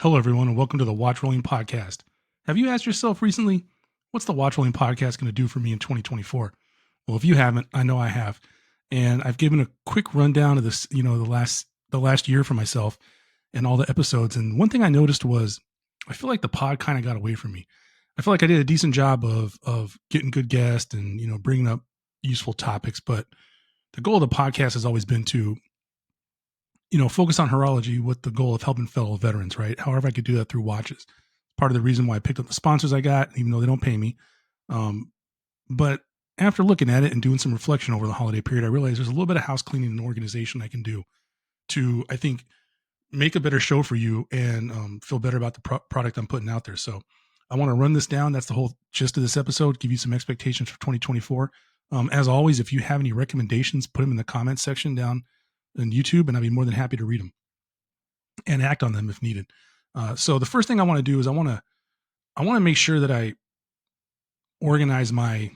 Hello, everyone, and welcome to the WatchRolling podcast. Have you asked yourself recently, what's the WatchRolling podcast going to do for me in 2024? Well, if you haven't, I know I have, and I've given a quick rundown of this, the last year for myself and all the episodes. And one thing I noticed was, I feel like the pod kind of got away from me. I feel like I did a decent job of getting good guests and bringing up useful topics, but the goal of the podcast has always been to focus on horology with the goal of helping fellow veterans, right? However, I could do that through watches. Part of the reason why I picked up the sponsors I got, even though they don't pay me. But after looking at it and doing some reflection over the holiday period, I realized there's a little bit of house cleaning and organization I can do to, I think, make a better show for you and feel better about the product I'm putting out there. So I want to run this down. That's the whole gist of this episode, give you some expectations for 2024. As always, if you have any recommendations, put them in the comments section down on YouTube, and I'd be more than happy to read them and act on them if needed. So the first thing I want to do is I want to make sure that I organize my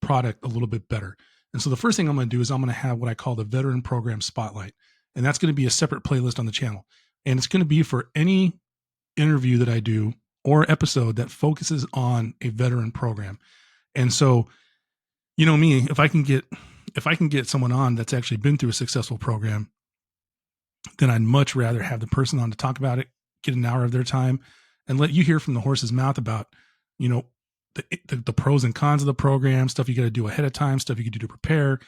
product a little bit better. And so the first thing I'm going to do is I'm going to have what I call the Veteran Program Spotlight, and that's going to be a separate playlist on the channel. And it's going to be for any interview that I do or episode that focuses on a veteran program. And so, me, if I can get someone on that's actually been through a successful program, then I'd much rather have the person on to talk about it, get an hour of their time, and let you hear from the horse's mouth about, the pros and cons of the program, stuff you got to do ahead of time, stuff you can do to prepare,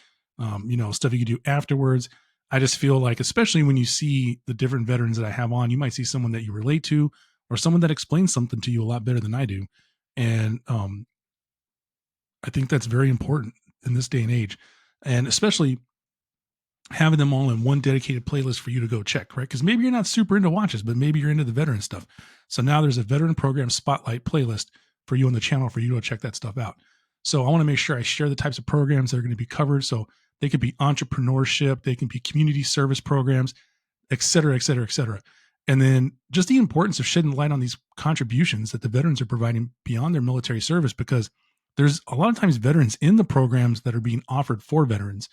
stuff you can do afterwards. I just feel like, especially when you see the different veterans that I have on, you might see someone that you relate to or someone that explains something to you a lot better than I do. And I think that's very important in this day and age. And especially having them all in one dedicated playlist for you to go check, right? Because maybe you're not super into watches, but maybe you're into the veteran stuff. So now there's a Veteran Program Spotlight playlist for you on the channel for you to go check that stuff out. So I want to make sure I share the types of programs that are going to be covered. So they could be entrepreneurship, they can be community service programs, et cetera, et cetera, et cetera. And then just the importance of shedding light on these contributions that the veterans are providing beyond their military service, because there's a lot of times veterans in the programs that are being offered for veterans,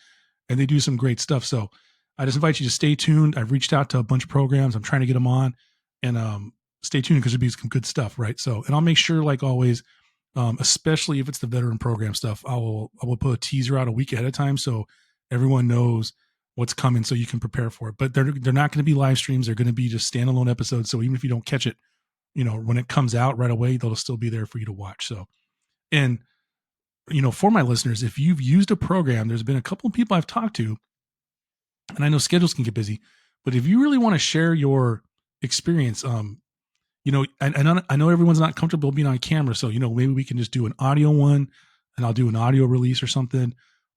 and they do some great stuff. So I just invite you to stay tuned. I've reached out to a bunch of programs. I'm trying to get them on, and stay tuned because there'll be some good stuff, right? So, and I'll make sure, like always, especially if it's the veteran program stuff, I will put a teaser out a week ahead of time so everyone knows what's coming, so you can prepare for it. But they're not going to be live streams. They're going to be just standalone episodes. So even if you don't catch it, when it comes out right away, they'll still be there for you to watch. So, and for my listeners, if you've used a program, there's been a couple of people I've talked to, and I know schedules can get busy, but if you really want to share your experience, I know everyone's not comfortable being on camera, so maybe we can just do an audio one, and I'll do an audio release or something,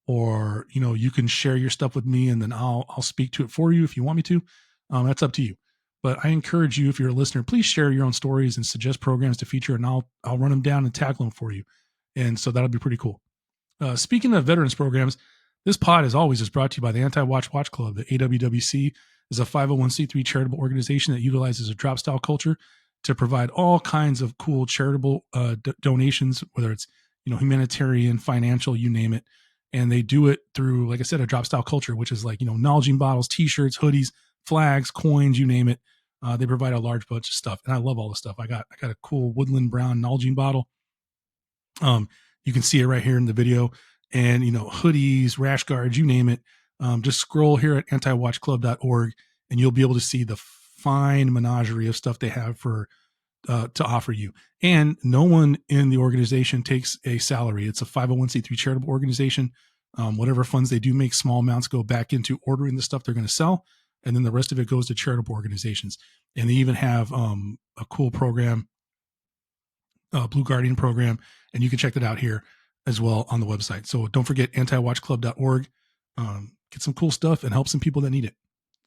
or you can share your stuff with me, and then I'll speak to it for you if you want me to. That's up to you. But I encourage you, if you're a listener, please share your own stories and suggest programs to feature, and I'll run them down and tackle them for you. And so that'll be pretty cool. Speaking of veterans programs, this pod, as always, is brought to you by the Anti-Watch Watch Club. The AWWC is a 501c3 charitable organization that utilizes a drop-style culture to provide all kinds of cool charitable donations, whether it's humanitarian, financial, you name it. And they do it through, like I said, a drop-style culture, which is like Nalgene bottles, T-shirts, hoodies, flags, coins, you name it. They provide a large bunch of stuff, and I love all the stuff. I got a cool woodland brown Nalgene bottle. You can see it right here in the video, and hoodies, rash guards, you name it. Just scroll here at antiwatchclub.org, and you'll be able to see the fine menagerie of stuff they have for to offer you. And no one in the organization takes a salary. It's a 501c3 charitable organization. Whatever funds they do make, small amounts go back into ordering the stuff they're going to sell, and then the rest of it goes to charitable organizations. And they even have a cool program, Blue Guardian program, and you can check that out here as well on the website. So don't forget antiwatchclub.org. Get some cool stuff and help some people that need it.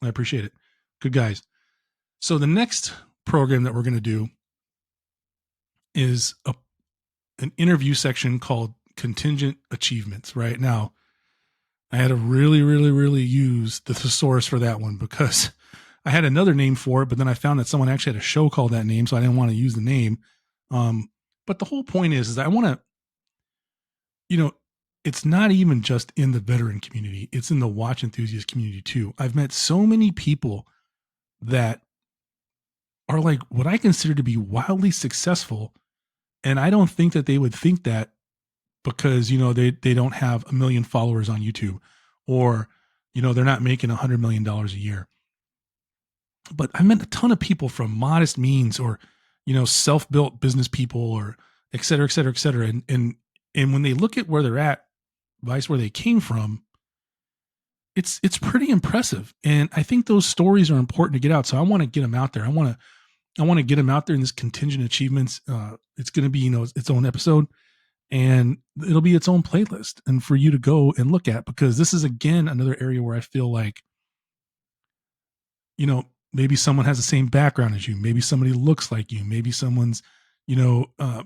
I appreciate it. Good guys. So the next program that we're going to do is an interview section called Contingent Achievements. Right now, I had to really, really, really use the thesaurus for that one, because I had another name for it, but then I found that someone actually had a show called that name, so I didn't want to use the name. But the whole point is I want to, it's not even just in the veteran community, it's in the watch enthusiast community too. I've met so many people that are like what I consider to be wildly successful. And I don't think that they would think that because, they don't have a million followers on YouTube, or, they're not making $100 million a year. But I met a ton of people from modest means, or, self-built business people, or et cetera, et cetera, et cetera. And when they look at where they're at, vice where they came from, it's pretty impressive. And I think those stories are important to get out. So I want to get them out there. I want to get them out there in this Contingent Achievements. It's going to be, its own episode, and it'll be its own playlist, and for you to go and look at, because this is, again, another area where I feel like, maybe someone has the same background as you. Maybe somebody looks like you. Maybe someone's, you know, uh,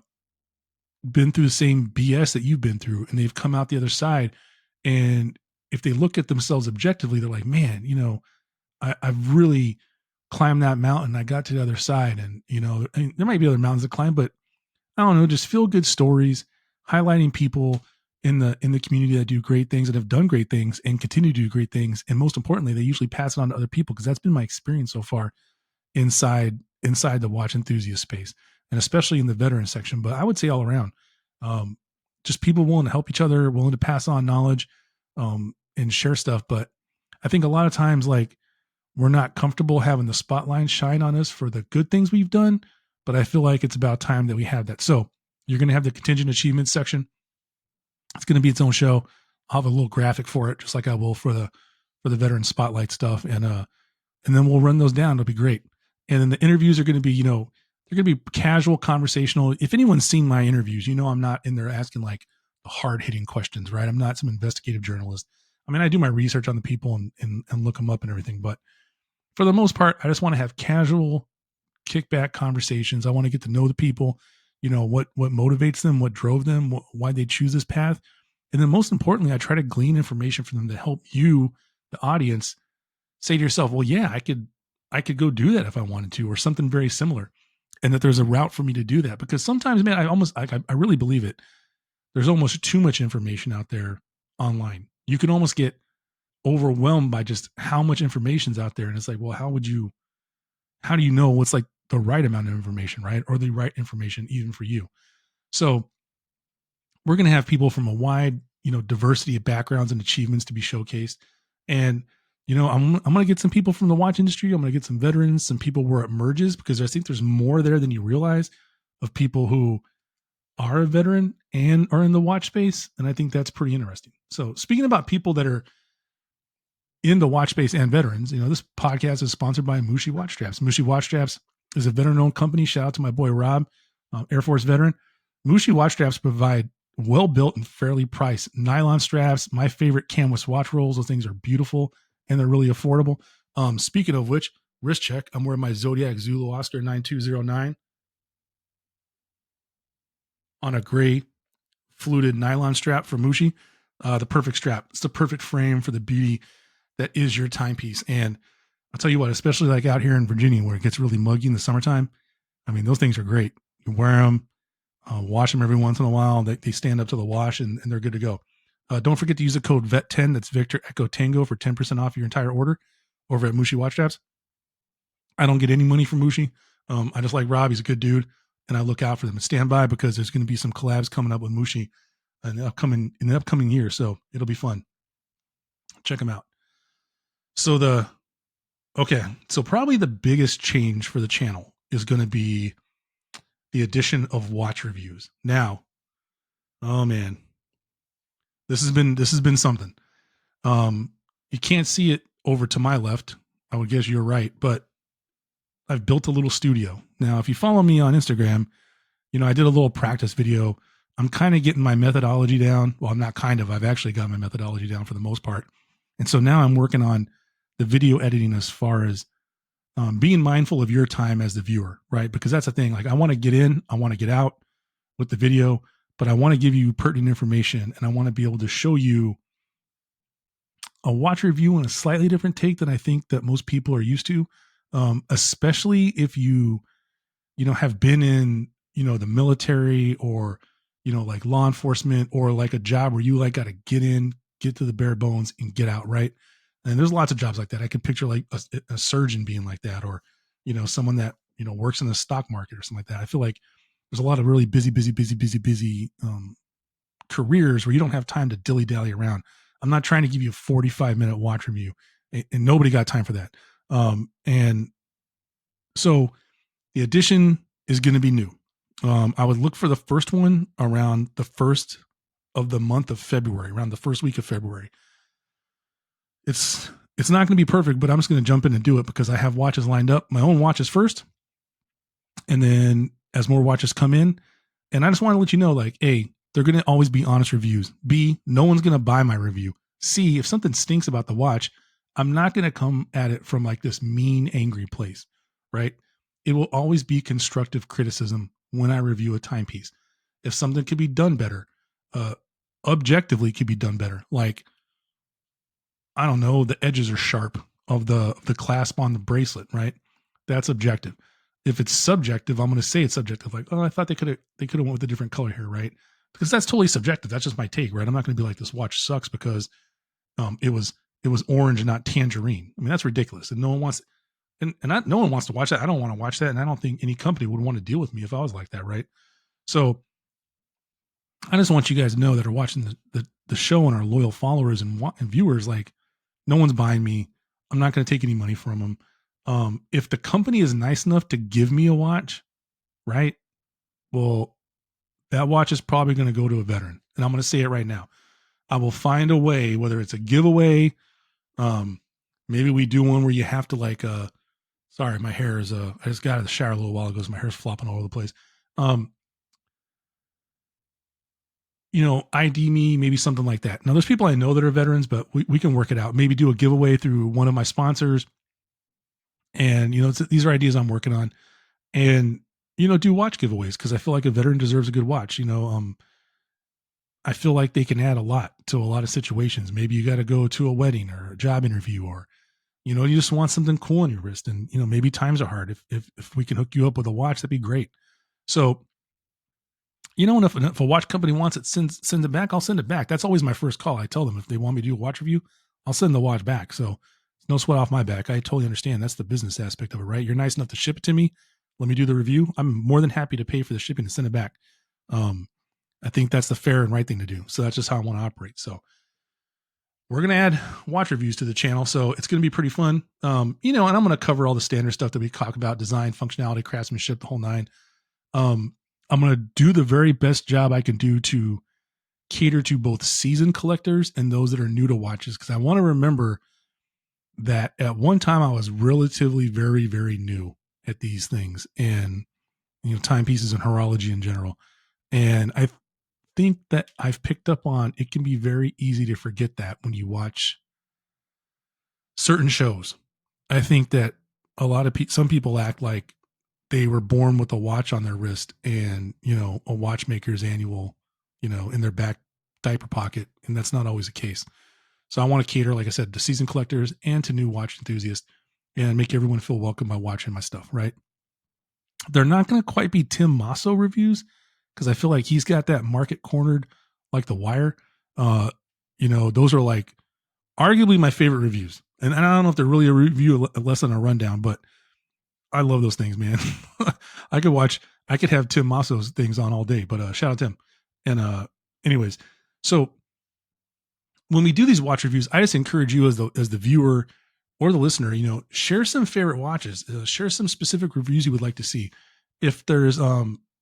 been through the same BS that you've been through, and they've come out the other side. And if they look at themselves objectively, they're like, man, I've really climbed that mountain. I got to the other side. And, and there might be other mountains to climb, but I don't know, just feel good stories, highlighting people in the community that do great things, that have done great things and continue to do great things. And most importantly, they usually pass it on to other people, because that's been my experience so far inside the watch enthusiast space, and especially in the veteran section. But I would say all around, um, just people willing to help each other, willing to pass on knowledge, and share stuff. But I think a lot of times, like, we're not comfortable having the spotlight shine on us for the good things we've done. But I feel like it's about time that we have that. So you're going to have the contingent achievements section. It's going to be its own show. I'll have a little graphic for it, just like I will for the veteran spotlight stuff, and then we'll run those down. It'll be great. And then the interviews are going to be, they're going to be casual, conversational. If anyone's seen my interviews, I'm not in there asking like the hard hitting questions, right? I'm not some investigative journalist. I mean, I do my research on the people and look them up and everything, but for the most part, I just want to have casual, kickback conversations. I want to get to know the people, what motivates them, what drove them, why they choose this path. And then most importantly, I try to glean information from them to help you, the audience, say to yourself, well, yeah, I could go do that if I wanted to, or something very similar. And that there's a route for me to do that. Because sometimes, man, I really believe it. There's almost too much information out there online. You can almost get overwhelmed by just how much information's out there. And it's like, well, how do you know what's like the right amount of information, right? Or the right information even for you. So we're going to have people from a wide, diversity of backgrounds and achievements to be showcased. And, I'm going to get some people from the watch industry. I'm going to get some veterans, some people where it merges, because I think there's more there than you realize, of people who are a veteran and are in the watch space. And I think that's pretty interesting. So speaking about people that are in the watch space and veterans, this podcast is sponsored by Mushi Watch Straps. Mushi Watch Straps is a veteran-owned company. Shout out to my boy Rob, Air Force veteran. Mushi Watch Straps provide well-built and fairly priced nylon straps. My favorite, canvas watch rolls. Those things are beautiful and they're really affordable. Speaking of which, wrist check. I'm wearing my Zodiac Zulu Oscar 9209 on a gray fluted nylon strap for Mushi. The perfect strap. It's the perfect frame for the beauty that is your timepiece. And I'll tell you what, especially like out here in Virginia where it gets really muggy in the summertime, I mean, those things are great. You wear them, wash them every once in a while. They stand up to the wash, and they're good to go. Don't forget to use the code VET10. That's Victor Echo Tango for 10% off your entire order over at Mushi Watch Straps. I don't get any money from Mushi. I just like Rob. He's a good dude, and I look out for them. And stand by, because there's going to be some collabs coming up with Mushi in the upcoming year. So it'll be fun. Check them out. So probably the biggest change for the channel is going to be the addition of watch reviews. Now, oh man, this has been something. You can't see it over to my left. I would guess you're right, but I've built a little studio. Now, if you follow me on Instagram, I did a little practice video. I'm kind of getting my methodology down. Well, I'm not kind of, I've actually got my methodology down for the most part. And so now I'm working on the video editing, as far as being mindful of your time as the viewer, right? Because that's the thing. Like, I want to get in, I want to get out with the video, but I want to give you pertinent information, and I want to be able to show you a watch review in a slightly different take than I think that most people are used to. Especially if you have been in, the military, or, like law enforcement or like a job where you like got to get in, get to the bare bones and get out, right? And there's lots of jobs like that. I can picture like a surgeon being like that, or, someone that, works in the stock market or something like that. I feel like there's a lot of really busy careers where you don't have time to dilly dally around. I'm not trying to give you a 45-minute watch review, and nobody got time for that. And so the edition is going to be new. I would look for the first one around the first of the month of February, around the first week of February. It's not going to be perfect, but I'm just going to jump in and do it because I have watches lined up. My own watches first, and then as more watches come in, and I just want to let you know, like, A, they're going to always be honest reviews. B, no one's going to buy my review. C, if something stinks about the watch, I'm not going to come at it from like this mean, angry place, right? It will always be constructive criticism when I review a timepiece. If something could be done better, objectively could be done better. Like, I don't know, the edges are sharp of the clasp on the bracelet, right? That's objective. If it's subjective, I'm going to say it's subjective. Like, oh, I thought they could have went with a different color here, right? Because that's totally subjective. That's just my take, right? I'm not going to be like, this watch sucks because it was orange and not tangerine. I mean, that's ridiculous, and no one wants, no one wants to watch that. I don't want to watch that, and I don't think any company would want to deal with me if I was like that, right? So I just want you guys to know that are watching the show and our loyal followers and viewers, like, no one's buying me. I'm not going to take any money from them. If the company is nice enough to give me a watch, right? Well, that watch is probably going to go to a veteran. And I'm going to say it right now. I will find a way, whether it's a giveaway. Maybe we do one where you have to like, sorry, my hair is, I just got out of the shower a little while ago, so my hair's flopping all over the place. ID me, maybe something like that. Now, there's people I know that are veterans, but we can work it out. Maybe do a giveaway through one of my sponsors. And, these are ideas I'm working on. And, do watch giveaways because I feel like a veteran deserves a good watch. I feel like they can add a lot to a lot of situations. Maybe you got to go to a wedding or a job interview, or, you just want something cool on your wrist. And, maybe times are hard. If we can hook you up with a watch, that'd be great. So, and if a watch company wants it, send it back, I'll send it back. That's always my first call. I tell them if they want me to do a watch review, I'll send the watch back. So it's no sweat off my back. I totally understand. That's the business aspect of it, right? You're nice enough to ship it to me. Let me do the review. I'm more than happy to pay for the shipping and send it back. I think that's the fair and right thing to do. So that's just how I want to operate. So we're going to add watch reviews to the channel. So it's going to be pretty fun. And I'm going to cover all the standard stuff that we talk about: design, functionality, craftsmanship, the whole nine. I'm going to do the very best job I can do to cater to both seasoned collectors and those that are new to watches. Cause I want to remember that at one time I was relatively very, very new at these things, and, timepieces and horology in general. And I think that I've picked up on, it can be very easy to forget that when you watch certain shows. I think that a lot of some people act like they were born with a watch on their wrist and, a watchmaker's annual, in their back diaper pocket. And that's not always the case. So I want to cater, like I said, to seasoned collectors and to new watch enthusiasts and make everyone feel welcome by watching my stuff, right? They're not going to quite be Tim Masso reviews because I feel like he's got that market cornered like The Wire. Those are like arguably my favorite reviews. And I don't know if they're really a review less than a rundown, but I love those things, man. I could have Tim Masso's things on all day, but shout out to him. And anyways, so when we do these watch reviews, I just encourage you as the viewer or the listener, share some favorite watches, share some specific reviews you would like to see. If there's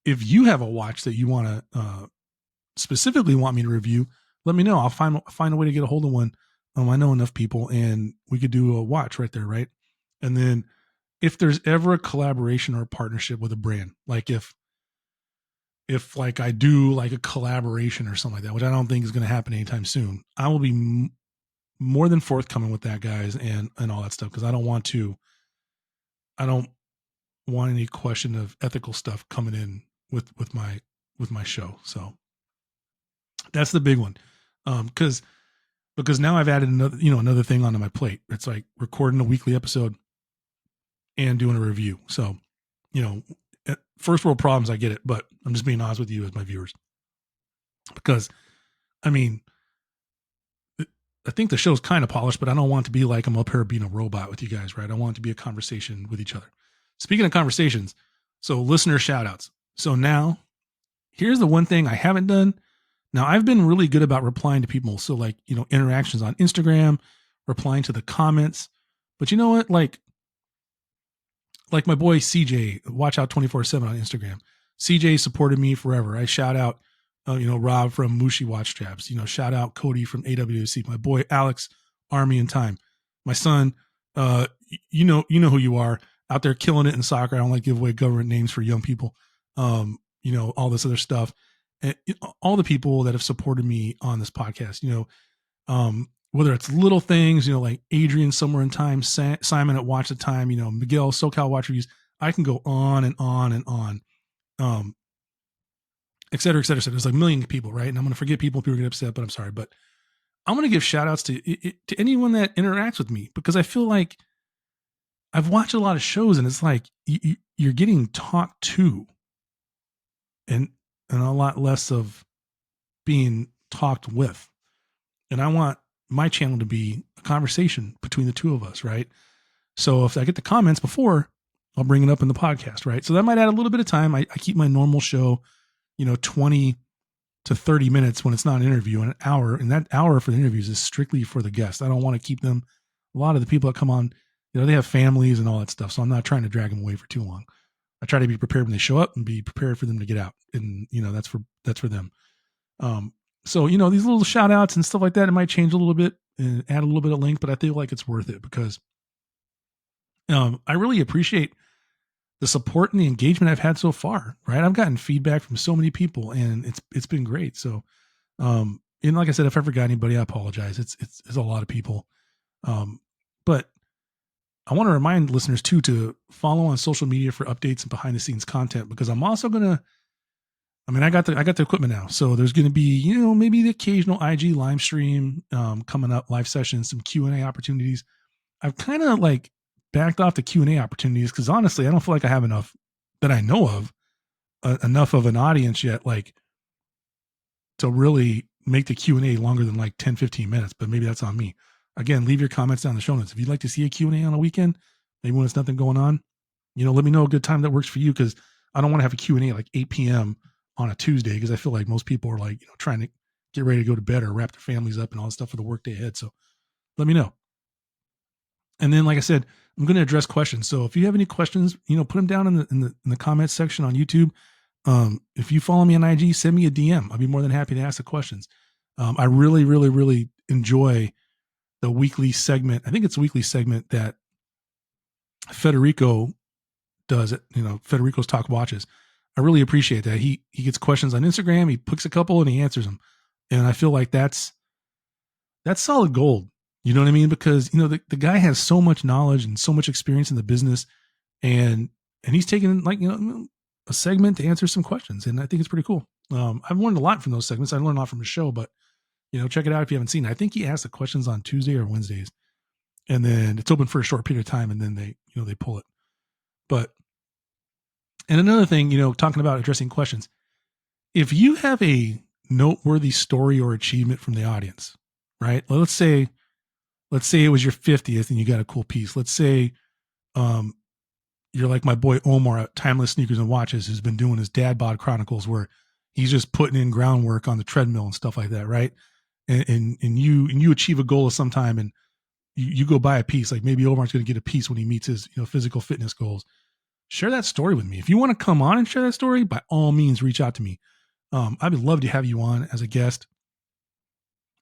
if you have a watch that you want to specifically want me to review, let me know. I'll find a way to get a hold of one. I know enough people, and we could do a watch right there, right? And then if there's ever a collaboration or a partnership with a brand, like if like I do like a collaboration or something like that, which I don't think is going to happen anytime soon, I will be more than forthcoming with that, guys, and all that stuff. Cause I don't want any question of ethical stuff coming in with my show. So that's the big one. Because now I've added another thing onto my plate. It's like recording a weekly episode and doing a review. So, first world problems, I get it, but I'm just being honest with you as my viewers. because I mean, I think the show's kind of polished, but I don't want to be like I'm up here being a robot with you guys, right? I want it to be a conversation with each other. Speaking of conversations, so listener shout outs. So now here's the one thing I haven't done. Now I've been really good about replying to people. So like, interactions on Instagram, replying to the comments. But you know what? Like my boy CJ, watch out 24/7 on Instagram. CJ supported me forever. I shout out, Rob from Mushi Watch Straps. Shout out Cody from AWC. My boy Alex, Army in Time. My son, who you are out there killing it in soccer. I don't like to give away government names for young people. All this other stuff. And all the people that have supported me on this podcast. Whether it's little things, like Adrian somewhere in time, Simon at Watch the Time, Miguel, SoCal Watch Reviews. I can go on and on and on, et cetera, et cetera, et cetera. There's like a million people, right? And I'm going to forget people get upset, but I'm sorry. But I'm going to give shout outs to anyone that interacts with me, because I feel like I've watched a lot of shows and it's like you're getting talked to and a lot less of being talked with. And I want my channel to be a conversation between the two of us, right? So if I get the comments before, I'll bring it up in the podcast, right? So that might add a little bit of time. I keep my normal show, 20 to 30 minutes when it's not an interview, and an hour. And that hour for the interviews is strictly for the guest. I don't want to keep them. A lot of the people that come on, they have families and all that stuff. So I'm not trying to drag them away for too long. I try to be prepared when they show up and be prepared for them to get out. And, that's for them. So, these little shout outs and stuff like that, it might change a little bit and add a little bit of length, but I feel like it's worth it because I really appreciate the support and the engagement I've had so far, right? I've gotten feedback from so many people and it's been great. So, and like I said, if I forgot anybody, I apologize. It's a lot of people. But I want to remind listeners too, to follow on social media for updates and behind the scenes content, because I'm also going to, I got the equipment now. So there's going to be, maybe the occasional IG live stream coming up, live sessions, some Q&A opportunities. I've kind of like backed off the Q&A opportunities because honestly, I don't feel like I have enough that I know of, enough of an audience yet, like to really make the Q&A longer than like 10, 15 minutes, but maybe that's on me. Again, leave your comments down in the show notes. If you'd like to see a Q&A on a weekend, maybe when there's nothing going on, let me know a good time that works for you, because I don't want to have a Q&A at like 8 p.m. on a Tuesday, because I feel like most people are like, trying to get ready to go to bed or wrap their families up and all that stuff for the workday ahead. So let me know. And then, like I said, I'm going to address questions. So if you have any questions, put them down in the comments section on YouTube. If you follow me on IG, send me a DM. I'll be more than happy to ask the questions. I really, really, really enjoy the weekly segment. I think it's a weekly segment that Federico does it. Federico's Talk Watches. I really appreciate that. He gets questions on Instagram. He picks a couple and he answers them. And I feel like that's solid gold. You know what I mean? Because, the guy has so much knowledge and so much experience in the business, and he's taken like, a segment to answer some questions. And I think it's pretty cool. I've learned a lot from those segments. I learned a lot from the show, but check it out if you haven't seen it. I think he asks the questions on Tuesday or Wednesdays, and then it's open for a short period of time, and then they pull it. But, and another thing, talking about addressing questions, if you have a noteworthy story or achievement from the audience, right? Let's say it was your 50th and you got a cool piece. Let's say, you're like my boy Omar at Timeless Sneakers and Watches, who's been doing his Dad Bod Chronicles, where he's just putting in groundwork on the treadmill and stuff like that, right? And you achieve a goal of some time, and you go buy a piece. Like maybe Omar's going to get a piece when he meets his physical fitness goals. Share that story with me. If you want to come on and share that story, by all means, reach out to me. I would love to have you on as a guest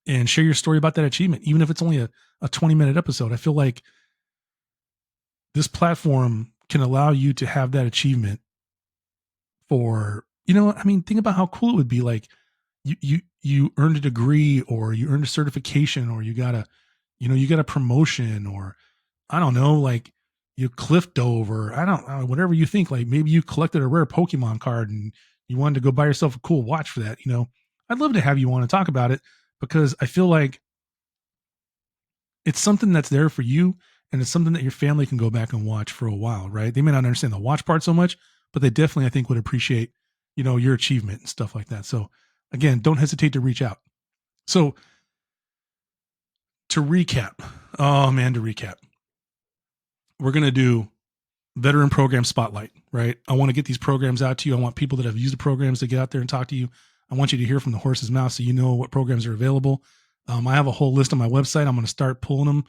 and share your story about that achievement, even if it's only a 20-minute episode. I feel like this platform can allow you to have that achievement for, think about how cool it would be. Like you earned a degree, or you earned a certification, or you got a promotion, or I don't know, like you cliff dove, or I don't know, whatever you think. Like maybe you collected a rare Pokemon card and you wanted to go buy yourself a cool watch for that. I'd love to have you on and talk about it, because I feel like it's something that's there for you, and it's something that your family can go back and watch for a while, right? They may not understand the watch part so much, but they definitely, I think, would appreciate, your achievement and stuff like that. So again, don't hesitate to reach out. So to recap, we're going to do veteran program spotlight, right? I want to get these programs out to you. I want people that have used the programs to get out there and talk to you. I want you to hear from the horse's mouth so you know what programs are available. I have a whole list on my website. I'm going to start pulling them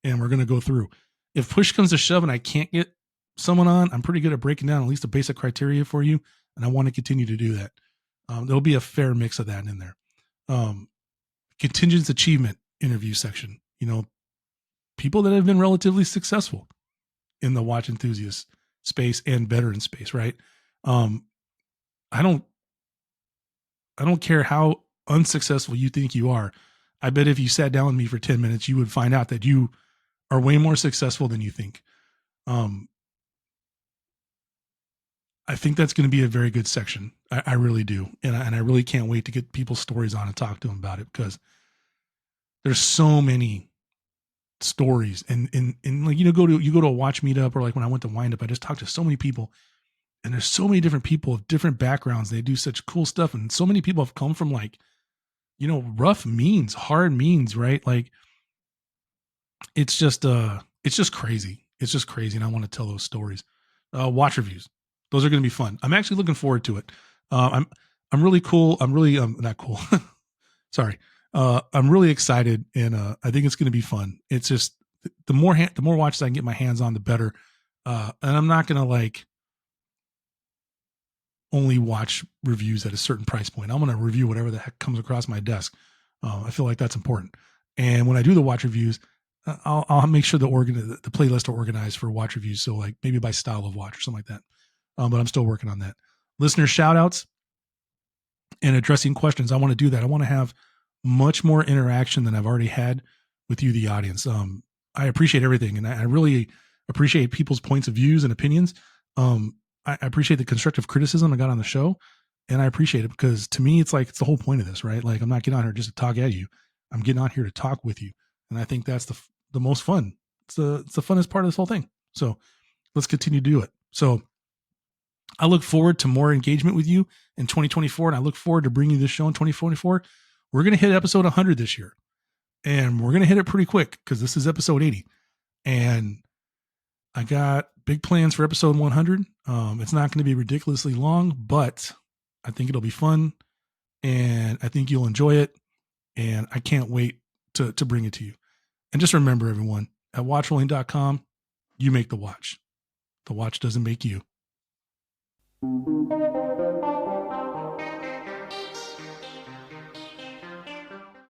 and we're going to go through. If push comes to shove and I can't get someone on, I'm pretty good at breaking down at least the basic criteria for you. And I want to continue to do that. There'll be a fair mix of that in there. Contingent achievement interview section, people that have been relatively successful in the watch enthusiast space and veteran space, right? I don't care how unsuccessful you think you are. I bet if you sat down with me for 10 minutes, you would find out that you are way more successful than you think. I think that's going to be a very good section. I really do. And I really can't wait to get people's stories on and talk to them about it, because there's so many stories and like, you go to a watch meetup, or like when I went to Wind Up, I just talked to so many people, and there's so many different people of different backgrounds. They do such cool stuff. And so many people have come from like, rough means, hard means, right? Like it's just crazy. It's just crazy. And I want to tell those stories. Watch reviews. Those are going to be fun. I'm actually looking forward to it. I'm really cool. I'm really, not cool. Sorry. I'm really excited, and I think it's going to be fun. It's just the more watches I can get my hands on, the better. And I'm not going to like only watch reviews at a certain price point. I'm going to review whatever the heck comes across my desk. I feel like that's important. And when I do the watch reviews, I'll make sure the playlist are organized for watch reviews. So like maybe by style of watch or something like that. But I'm still working on that. Listener shout outs and addressing questions. I want to do that. I want to have much more interaction than I've already had with you, the audience. I appreciate everything, and I really appreciate people's points of views and opinions. I appreciate the constructive criticism I got on the show, and I appreciate it, because to me, it's the whole point of this, right? Like, I'm not getting on here just to talk at you. I'm getting on here to talk with you. And I think that's the most fun. It's the funnest part of this whole thing. So let's continue to do it. So I look forward to more engagement with you in 2024. And I look forward to bringing you this show in 2024. We're going to hit episode 100 this year, and we're going to hit it pretty quick, because this is episode 80. And I got big plans for episode 100. It's not going to be ridiculously long, but I think it'll be fun, and I think you'll enjoy it. And I can't wait to bring it to you. And just remember, everyone, at watchrolling.com, you make the watch. The watch doesn't make you.